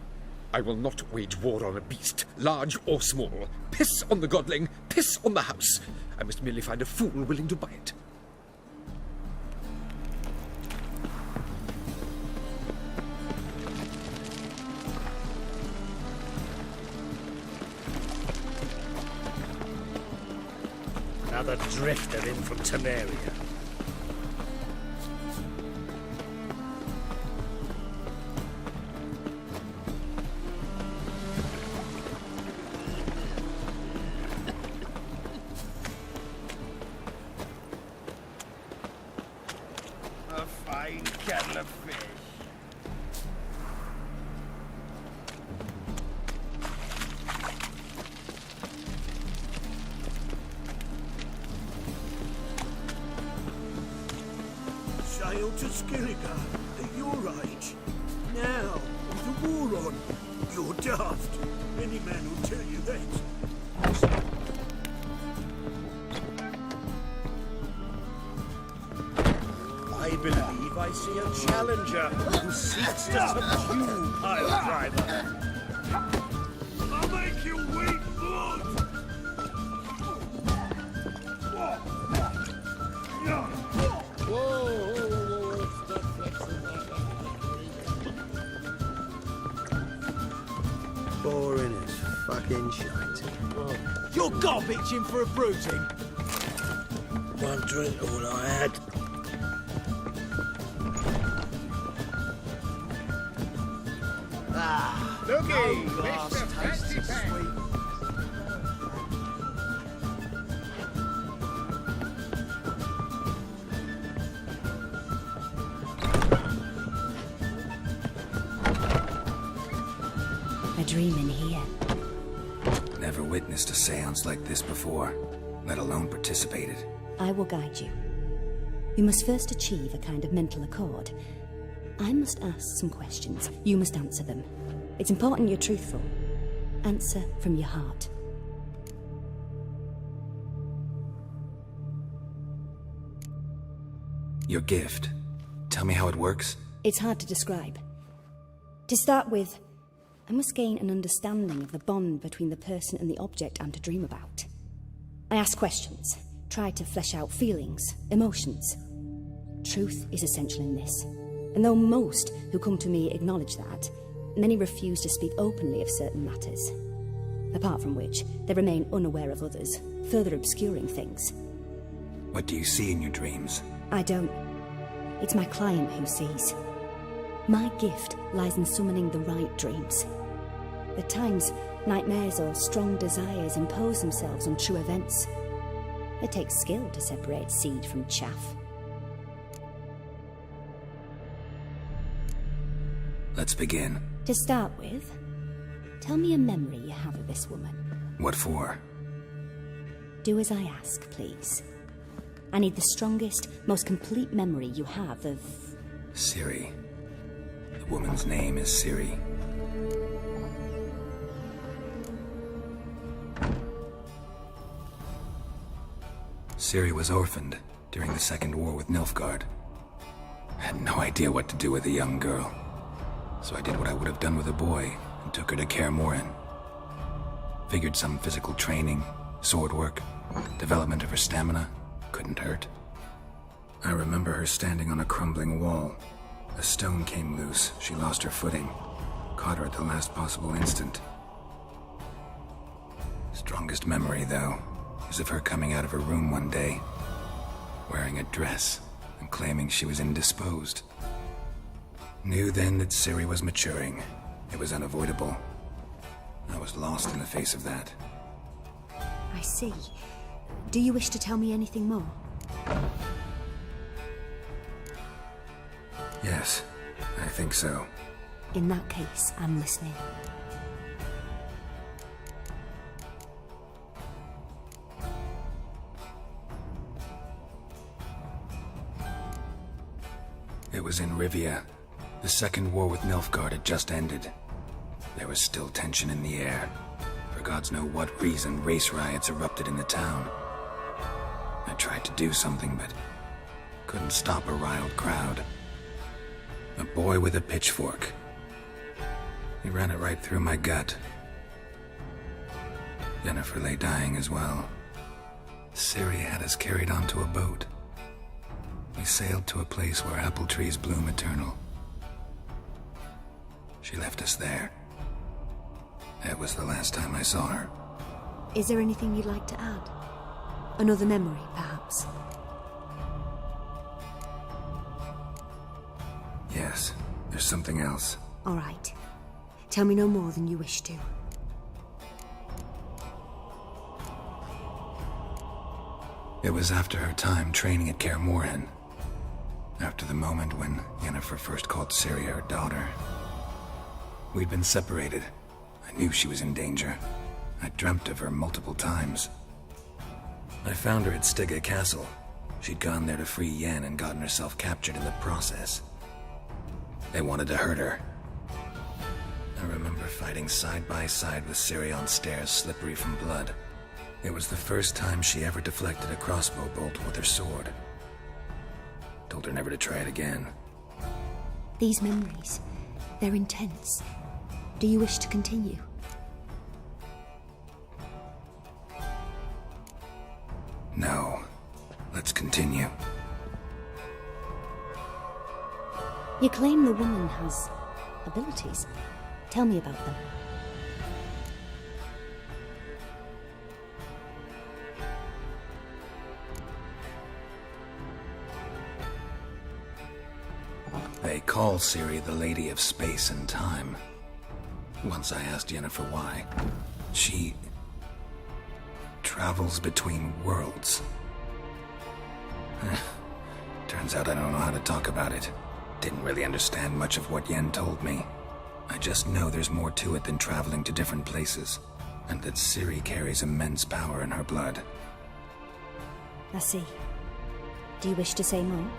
I will not wage war on a beast, large or small. Piss on the godling, piss on the house. I must merely find a fool willing to buy it. Another drifter in from Temeria. A fine kettle of fish. Sail to Skilliga at your age. Now, with the war on, you're daft. Any man will tell you that. I believe I see a challenger who seeks to subdue Piledriver. I'll make you weep blood! Boring as fucking shite. You're gob itching for a bruising. One drink all I had. Looky, no glass Mr. tastes Fancy as Pants. sweet. A dream in here. Never witnessed a seance like this before, let alone participated. I will guide you. You must first achieve a kind of mental accord. I must ask some questions. You must answer them. It's important you're truthful. Answer from your heart. Your gift. Tell me how it works. It's hard to describe. To start with, I must gain an understanding of the bond between the person and the object I'm to dream about. I ask questions, try to flesh out feelings, emotions. Truth is essential in this. And though most who come to me acknowledge that, many refuse to speak openly of certain matters. Apart from which, they remain unaware of others, further obscuring things. What do you see in your dreams? I don't. It's my client who sees. My gift lies in summoning the right dreams. At times, nightmares or strong desires impose themselves on true events. It takes skill to separate seed from chaff. Let's begin. To start with, tell me a memory you have of this woman. What for? Do as I ask, please. I need the strongest, most complete memory you have of... Ciri. The woman's name is Ciri. Ciri was orphaned during the Second War with Nilfgaard. Had no idea what to do with a young girl. So I did what I would have done with a boy and took her to Kaer Morhen. Figured some physical training, sword work, development of her stamina couldn't hurt. I remember her standing on a crumbling wall. A stone came loose, she lost her footing. Caught her at the last possible instant. Strongest memory, though, is of her coming out of her room one day, wearing a dress and claiming she was indisposed. Knew then that Ciri was maturing. It was unavoidable. I was lost in the face of that. I see. Do you wish to tell me anything more? Yes, I think so. In that case, I'm listening. It was in Rivia. The second war with Nilfgaard had just ended. There was still tension in the air. For gods know what reason, race riots erupted in the town. I tried to do something, but couldn't stop a riled crowd. A boy with a pitchfork. He ran it right through my gut. Jennifer lay dying as well. Ciri had us carried onto a boat. We sailed to a place where apple trees bloom eternal. She left us there. That was the last time I saw her. Is there anything you'd like to add? Another memory, perhaps? Yes, there's something else. All right. Tell me no more than you wish to. It was after her time training at Kaer Morhen. After the moment when Yennefer first called Ciri her daughter. We'd been separated. I knew she was in danger. I dreamt of her multiple times. I found her at Stygga Castle. She'd gone there to free Yen and gotten herself captured in the process. They wanted to hurt her. I remember fighting side by side with Ciri on stairs slippery from blood. It was the first time she ever deflected a crossbow bolt with her sword. Told her never to try it again. These memories, they're intense. Do you wish to continue? No. Let's continue. You claim the woman has abilities. Tell me about them. They call Ciri the Lady of Space and Time. Once I asked Yennefer why. She travels between worlds. Turns out I don't know how to talk about it. Didn't really understand much of what Yen told me. I just know there's more to it than traveling to different places, and that Ciri carries immense power in her blood. I see. Do you wish to say more?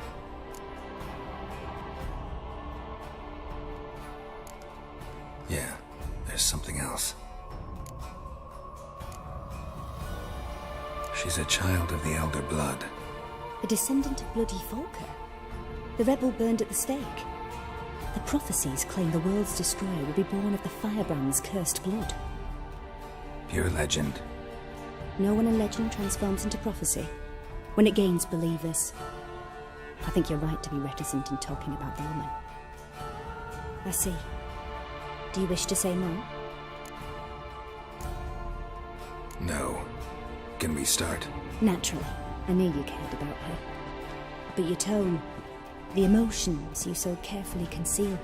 Yeah, there's something else. She's a child of the Elder Blood. A descendant of bloody Volker. The rebel burned at the stake. The prophecies claim the world's destroyer will be born of the Firebrand's cursed blood. Pure legend. Know when a legend transforms into prophecy? When it gains believers. I think you're right to be reticent in talking about the woman. I see. Do you wish to say more? No. Can we start? Naturally. I knew you cared about her. But your tone, the emotions you so carefully conceal.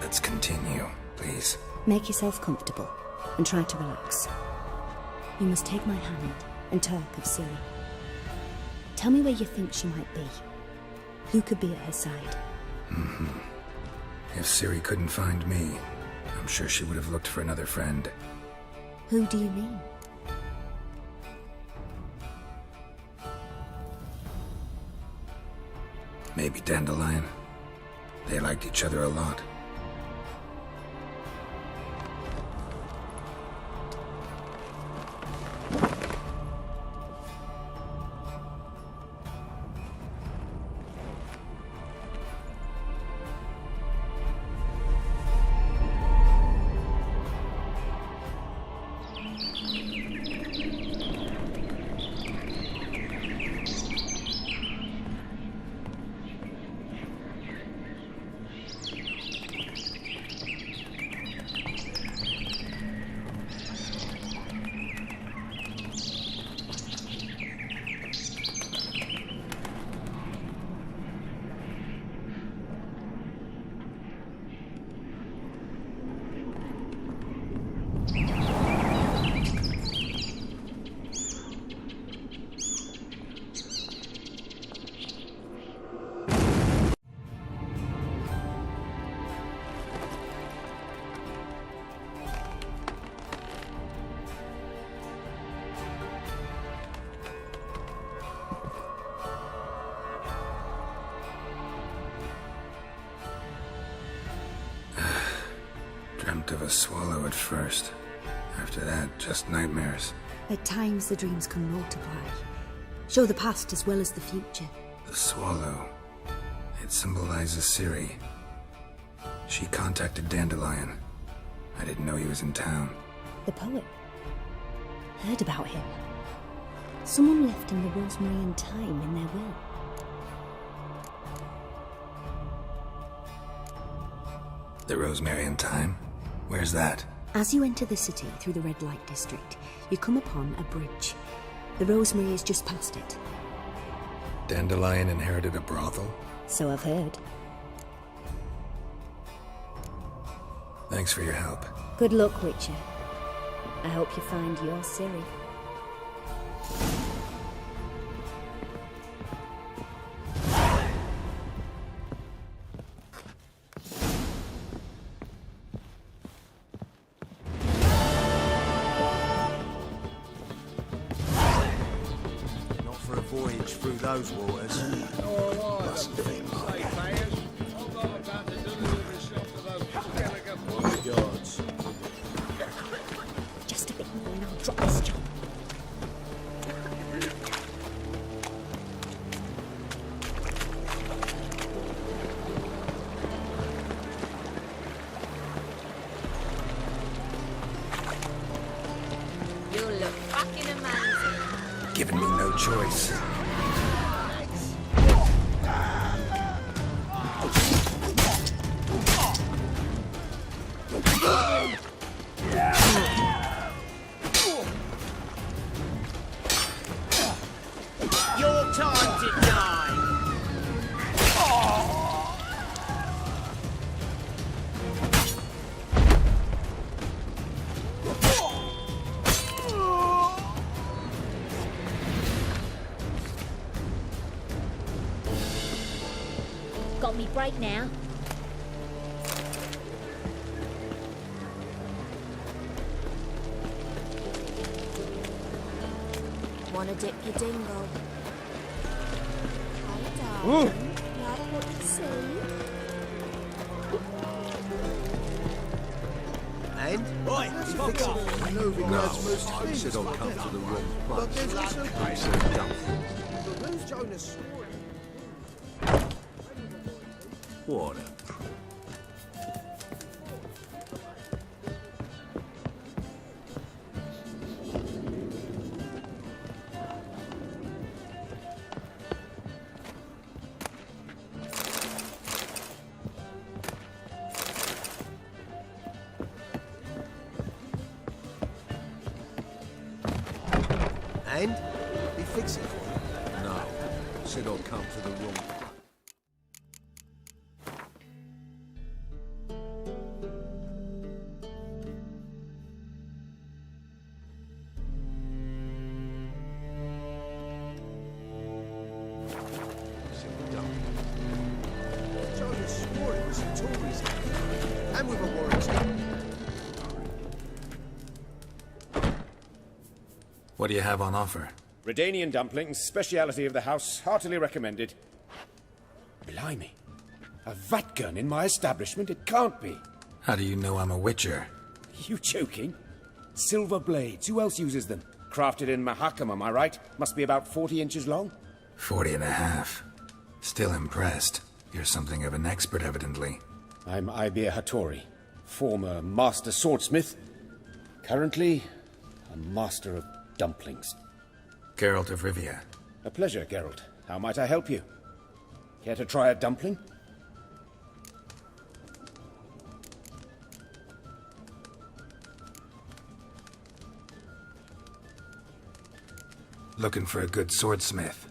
Let's continue, please. Make yourself comfortable and try to relax. You must take my hand and talk of Ciri. Tell me where you think she might be. Who could be at her side? If Ciri couldn't find me, I'm sure she would have looked for another friend. Who do you mean? Maybe Dandelion. They liked each other a lot. Dreamt of a swallow at first. After that, just nightmares. At times, the dreams can multiply. Show the past as well as the future. The swallow. It symbolizes Ciri. She contacted Dandelion. I didn't know he was in town. The poet. Heard about him. Someone left him the rosemary and thyme in their will. The rosemary and thyme? Where's that? As you enter the city through the red light district, you come upon a bridge. The rosemary is just past it. Dandelion inherited a brothel? So I've heard. Thanks for your help. Good luck, Witcher. I hope you find your Ciri. Not for a voyage through those waters. Mustn't think like gods. Just a bit more and I'll drop this job. You look fucking amazing. Giving me no choice. Your time to die! Got me break now. Wanna dip your dingle? Hi, Ooh. darling. Like what you see? And? Oi, fuck off! No, I said I'll come to the wrong place. I said dump. Who's Jonas? What? And? Be fixing for you. No, said I'll come to the wrong place. Jonas swore it was the Tories. And we were Warrington. What do you have on offer? Redanian dumplings, speciality of the house, heartily recommended. Blimey. A vat gun in my establishment? It can't be. How do you know I'm a witcher? You joking? Silver blades. Who else uses them? Crafted in Mahakam, am I right? Must be about 40 inches long? 40 and a half. Still impressed. You're something of an expert, evidently. I'm Ibir Hattori, former master swordsmith. Currently, a master of dumplings. Geralt of Rivia. A pleasure, Geralt. How might I help you? Care to try a dumpling? Looking for a good swordsmith.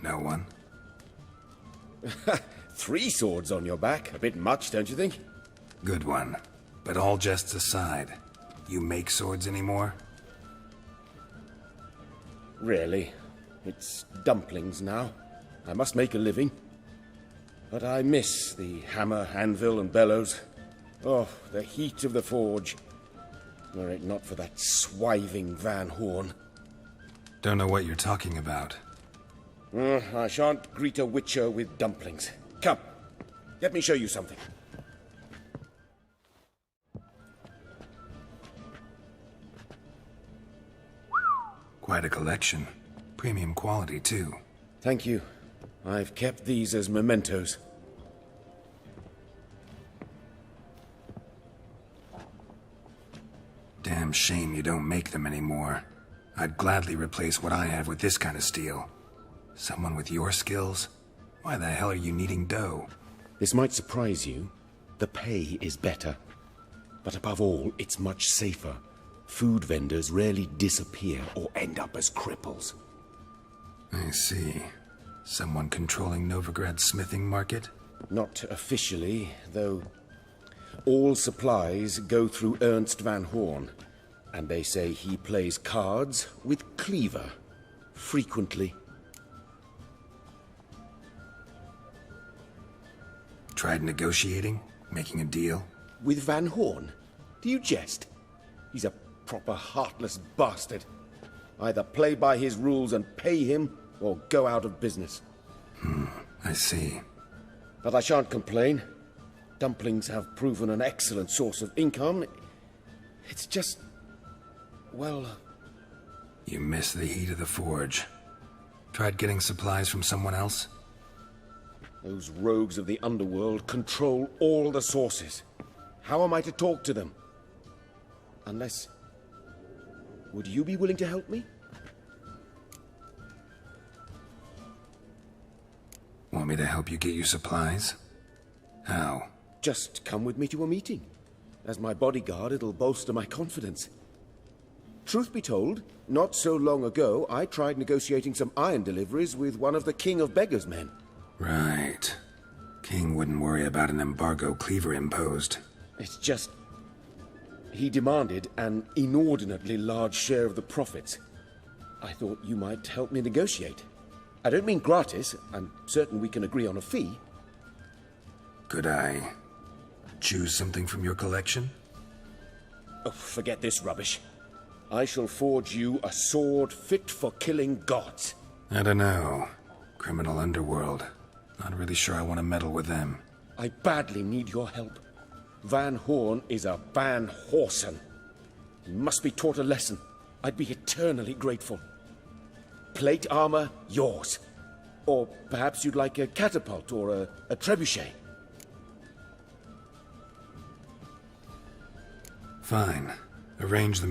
No one? 3 swords on your back. A bit much, don't you think? Good one. But all jests aside, you make swords anymore? Really. It's dumplings now. I must make a living. But I miss the hammer, anvil, and bellows. Oh, the heat of the forge. Were it not for that swiving Van Horn. Don't know what you're talking about. I shan't greet a witcher with dumplings. Come, let me show you something. Quite a collection. Premium quality, too. Thank you. I've kept these as mementos. Damn shame you don't make them anymore. I'd gladly replace what I have with this kind of steel. Someone with your skills? Why the hell are you needing dough? This might surprise you. The pay is better. But above all, it's much safer. Food vendors rarely disappear or end up as cripples. I see. Someone controlling Novigrad's smithing market? Not officially, though all supplies go through Ernst Van Horn. And they say he plays cards with Cleaver. Frequently. Tried negotiating? Making a deal? With Van Horn? Do you jest? He's a proper heartless bastard. Either play by his rules and pay him, or go out of business. I see. But I shan't complain. Dumplings have proven an excellent source of income. It's just... well... You miss the heat of the forge. Tried getting supplies from someone else? Those rogues of the underworld control all the sources. How am I to talk to them? Unless... would you be willing to help me? Want me to help you get your supplies? How? Just come with me to a meeting. As my bodyguard, it'll bolster my confidence. Truth be told, not so long ago, I tried negotiating some iron deliveries with one of the King of Beggars' men. Right. King wouldn't worry about an embargo Cleaver imposed. It's just... he demanded an inordinately large share of the profits. I thought you might help me negotiate. I don't mean gratis. I'm certain we can agree on a fee. Could I choose something from your collection? Oh, forget this rubbish. I shall forge you a sword fit for killing gods. I don't know. Criminal underworld. Not really sure I want to meddle with them. I badly need your help. Van Horn is a Van Horsen. He must be taught a lesson. I'd be eternally grateful. Plate armor, yours. Or perhaps you'd like a catapult or a trebuchet. Fine. Arrange the